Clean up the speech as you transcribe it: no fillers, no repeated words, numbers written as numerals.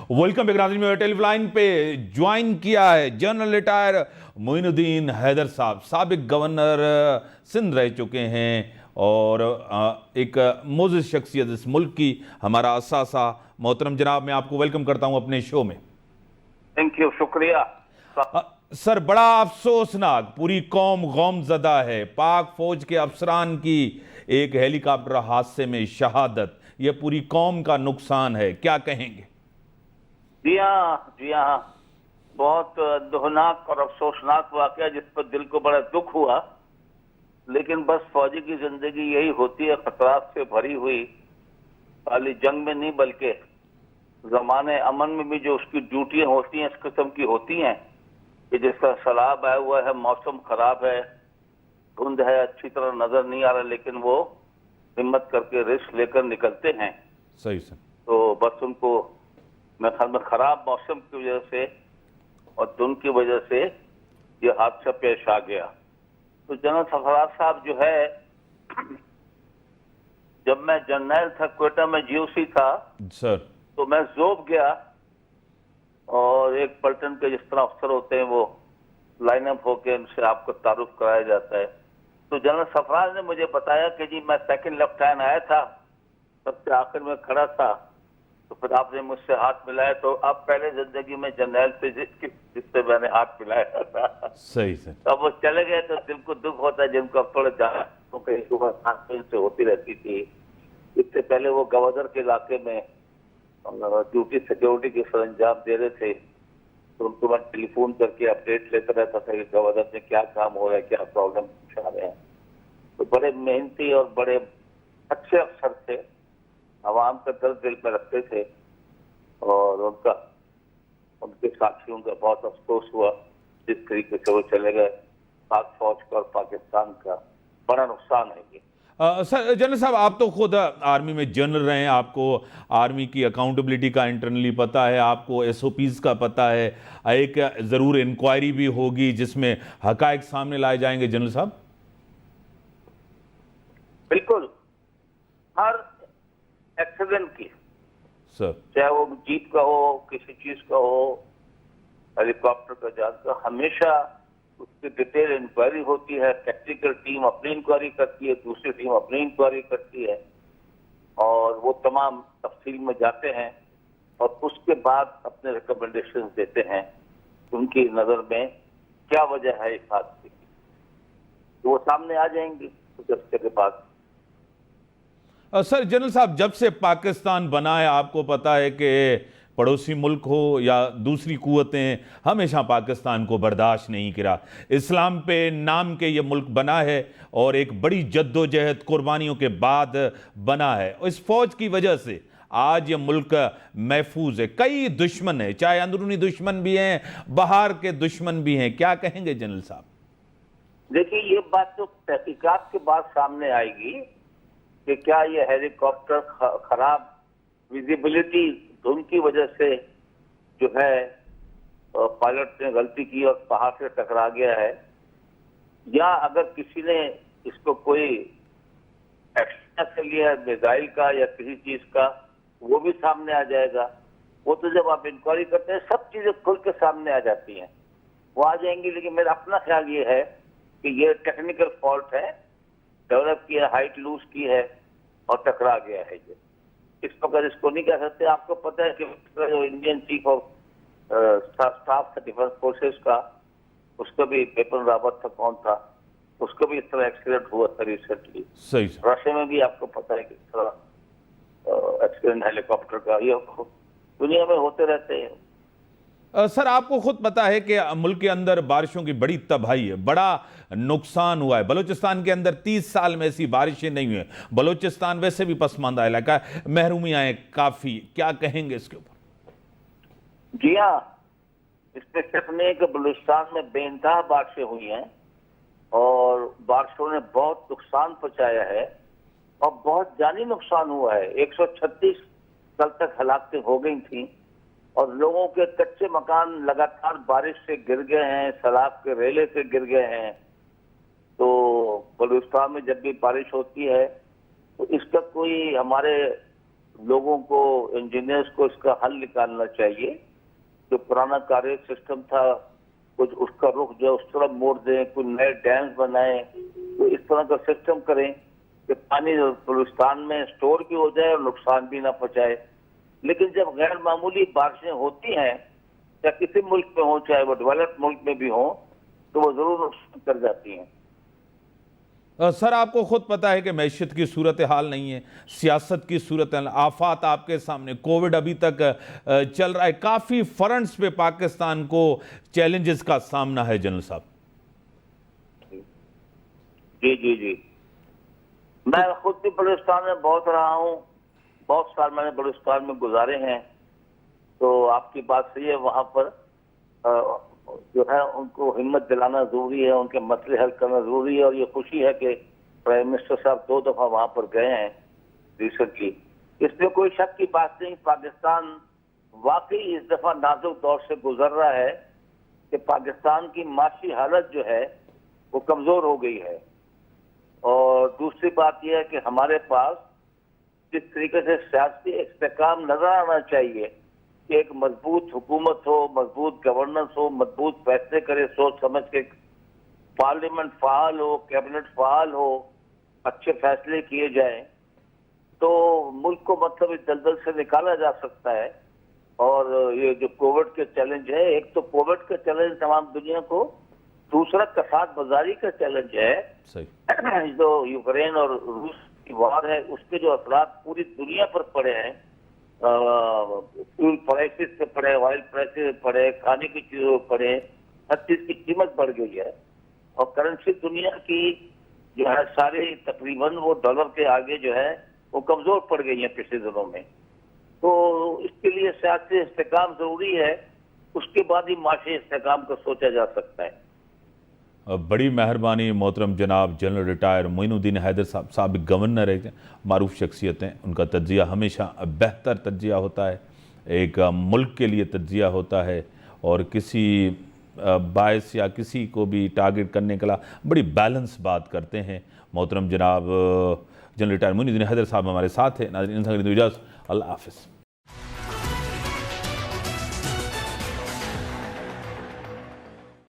Welcome back नाज़रीन। में telephone पे ज्वाइन किया है जनरल रिटायर मोइनुद्दीन हैदर साहब, साबिक गवर्नर सिंध रह चुके हैं और एक मोअज़्ज़ज़ शख्सियत इस मुल्क की, हमारा असासा। मोहतरम जनाब, मैं आपको वेलकम करता हूं अपने शो में। थैंक यू, शुक्रिया। सर, बड़ा अफसोसनाक, पूरी कौम गौमज़दा है। पाक फौज के अफसरान की एक हेलीकॉप्टर हादसे में शहादत, यह पूरी कौम का नुकसान है, क्या कहेंगे? जी हाँ, बहुत दुखनाक और अफसोसनाक वाकया जिस पर दिल को बड़ा दुख हुआ। लेकिन बस फौजी की जिंदगी यही होती है, खतरात से भरी हुई। खाली जंग में नहीं बल्कि जमाने अमन में भी जो उसकी ड्यूटियां होती हैं इस किस्म की होती हैं कि जिसका सैलाब आया हुआ है, मौसम खराब है, धुंध है, अच्छी तरह नजर नहीं आ रहा, लेकिन वो हिम्मत करके रिस्क लेकर निकलते हैं। सही सर। तो बस उनको मैं ख्याल में खराब मौसम की वजह से और धुंध की वजह से ये हादसा पेश आ गया। तो जनरल सरफराज साहब जो है, जब मैं जर्नल था क्वेटा में, जीओसी था सर, तो मैं जोब गया और एक पलटन के जिस तरह अफसर होते हैं वो लाइनअप होके उनसे आपको तारुफ कराया जाता है। तो जनरल सरफराज ने मुझे बताया कि जी मैं सेकंड लेफ्टिनेंट आया था, सबसे आखिर में खड़ा था, तो फिर आपने मुझसे हाथ मिलाया। तो अब पहले जिंदगी में जर्नल से जिससे मैंने हाथ मिलाया था। सही सर। अब वो चले गए तो दिल को दुख होता है, जिनको अब थोड़े ज्यादा तो कहीं सुबह से होती रहती थी। इससे पहले वो गवर्नर के इलाके में ड्यूटी सिक्योरिटी के सरंजाम दे रहे थे, तो उनको मैं टेलीफोन करके अपडेट लेता रहता था कि गवर्नर में क्या काम हो रहा है, क्या प्रॉब्लम आ रहे हैं। तो बड़े मेहनती और बड़े अच्छे अफसर थे, आवाम का दर्द दिल में रखते थे और उनके साथियों का बहुत अफसोस हुआ जिस तरीके से वो चले गए। पाक फौज का और पाकिस्तान का बड़ा नुकसान है ये। सर, जनरल साहब, आप तो खुद आर्मी में जनरल रहे हैं, आपको आर्मी की अकाउंटेबिलिटी का इंटरनली पता है, आपको एसओपीज का पता है। एक ज़रूर इंक्वायरी भी होगी जिसमें हकायक सामने लाए जाएंगे जनरल साहब। बिल्कुल, हर एक्सीडेंट की, सर, चाहे वो जीप का हो, किसी चीज का हो, हेलीकॉप्टर का जहाज का, हमेशा उसकी डिटेल इंक्वायरी होती है। टेक्निकल टीम अपनी इंक्वायरी करती है, दूसरी टीम अपनी इंक्वायरी करती है और वो तमाम तफसील में जाते हैं और उसके बाद अपने रिकमेंडेशन देते हैं उनकी नजर में क्या वजह है इस हादसे की। तो वो सामने आ जाएंगी कुछ हफ्ते के बाद। सर, जनरल साहब, जब से पाकिस्तान बना है, आपको पता है कि पड़ोसी मुल्क हो या दूसरी कुव्वतें, हमेशा पाकिस्तान को बर्दाश्त नहीं किया। इस्लाम पे नाम के ये मुल्क बना है और एक बड़ी जद्दोजहद कुर्बानियों के बाद बना है। इस फौज की वजह से आज ये मुल्क महफूज है। कई दुश्मन है, चाहे अंदरूनी दुश्मन भी हैं, बाहर के दुश्मन भी हैं, क्या कहेंगे जनरल साहब? देखिए, ये बात तो तहकीकात के बाद सामने आएगी कि क्या ये हेलीकॉप्टर खराब विजिबिलिटी धुंध की वजह से जो है पायलट ने गलती की और पहाड़ से टकरा गया है, या अगर किसी ने इसको कोई एक्शन से लिया है, मिसाइल का या किसी चीज का, वो भी सामने आ जाएगा। वो तो जब आप इंक्वायरी करते हैं सब चीजें खुल के सामने आ जाती हैं, वो आ जाएंगी। लेकिन मेरा अपना ख्याल ये है कि ये टेक्निकल फॉल्ट है, डेवलप किया, हाइट लूज की है और टकरा गया है। ये इस प्रकार इसको नहीं कह सकते। आपको पता है कि जो इंडियन चीफ ऑफ स्टाफ था डिफेंस फोर्सेस का, उसका भी बिपिन रावत था, कौन था, उसका भी इस तरह एक्सीडेंट हुआ था रिसेंटली। सही। रशिया में भी आपको पता है कि इस तरह एक्सीडेंट हेलीकॉप्टर का ये दुनिया में होते रहते हैं। सर, आपको खुद पता है कि मुल्क के अंदर बारिशों की बड़ी तबाही है, बड़ा नुकसान हुआ है। बलूचिस्तान के अंदर 30 साल में ऐसी बारिशें नहीं हुई। बलूचिस्तान वैसे भी पसमानदा इलाका है, महरूमियां हैं काफी, क्या कहेंगे इसके ऊपर? जी हाँ, इसमें सिर्फ नहीं कि बलूचिस्तान में बेइंतहा बारिशें हुई हैं और बारिशों ने बहुत नुकसान पहुंचाया है और बहुत जानी नुकसान हुआ है। 136 कल तक हलाकतें हो गई थी और लोगों के कच्चे मकान लगातार बारिश से गिर गए हैं, सैलाब के रेले से गिर गए हैं। तो बलूचिस्तान में जब भी बारिश होती है तो इसका कोई हमारे लोगों को, इंजीनियर्स को इसका हल निकालना चाहिए। जो पुराना कार्य सिस्टम था, कुछ उसका रुख जो उस तरफ मोड़ दें, कुछ नए डैम्स बनाएं, तो इस तरह का सिस्टम करें कि पानी बलूचिस्तान में स्टोर भी हो जाए और नुकसान भी ना पहुंचाए। लेकिन जब गैर मामूली बारिशें होती हैं, या किसी मुल्क में हो, चाहे वो डेवलप्ड मुल्क में भी हो, तो वो जरूर नुकसान कर जाती हैं। सर, आपको खुद पता है कि मैशियत की सूरत हाल नहीं है, सियासत की सूरत हाल, आफात आपके सामने, कोविड अभी तक चल रहा है, काफ़ी फ्रंट्स पे पाकिस्तान को चैलेंजेस का सामना है जनरल साहब। जी जी जी, मैं खुद भी बलूचिस्तान में बहुत रहा हूँ, बहुत साल मैंने बलूचिस्तान में गुजारे हैं। तो आपकी बात सही है, वहाँ पर जो है उनको हिम्मत दिलाना जरूरी है, उनके मसले हल करना जरूरी है। और ये खुशी है कि प्राइम मिनिस्टर साहब 2 दफा वहां पर गए हैं रिसेंटली। इसमें कोई शक की बात नहीं, पाकिस्तान वाकई इस दफा नाजुक दौर से गुजर रहा है कि पाकिस्तान की माशी हालत जो है वो कमजोर हो गई है। और दूसरी बात यह है कि हमारे पास जिस तरीके से सियासी इस्तेकाम नजर आना चाहिए कि एक मजबूत हुकूमत हो, मजबूत गवर्नेंस हो, मजबूत फैसले करे सोच समझ के, पार्लियामेंट फाल हो, कैबिनेट फाल हो, अच्छे फैसले किए जाएं, तो मुल्क को मतलब इस दलदल से निकाला जा सकता है। और ये जो कोविड के चैलेंज है, एक तो कोविड का चैलेंज तमाम दुनिया को, दूसरा कसाद बाजारी का चैलेंज है। सही। जो यूक्रेन और रूस की वार है, उसके जो असरात पूरी दुनिया पर पड़े हैं, फ्यूल प्राइसेस पे पड़े, ऑयल प्राइसेस पे पड़े, खाने की चीजों पे पड़े, हर चीज की कीमत बढ़ गई है। और करेंसी दुनिया की जो है सारी तकरीबन वो डॉलर के आगे जो है वो कमजोर पड़ गई है पिछले दिनों में। तो इसके लिए सियासी इस्तेकाम जरूरी है, उसके बाद ही माशी इस्तेकाम को सोचा जा सकता है। बड़ी मेहरबानी मोहतरम जनाब जनरल रिटायर मोइनुद्दीन हैदर साहब। साबिक गवर्नर है, मारूफ शख्सियत हैं, उनका तज्जिया हमेशा बेहतर तज्जिया होता है, एक मुल्क के लिए तज्जिया होता है, और किसी बायस या किसी को भी टारगेट करने के लिए बड़ी बैलेंस बात करते हैं। मोहतरम जनाब जनरल रिटायर मोइनुद्दीन हैदर साहब हमारे साथ हैं। नाज़रीन, इजाज़त, अल्लाह हाफ़िज़।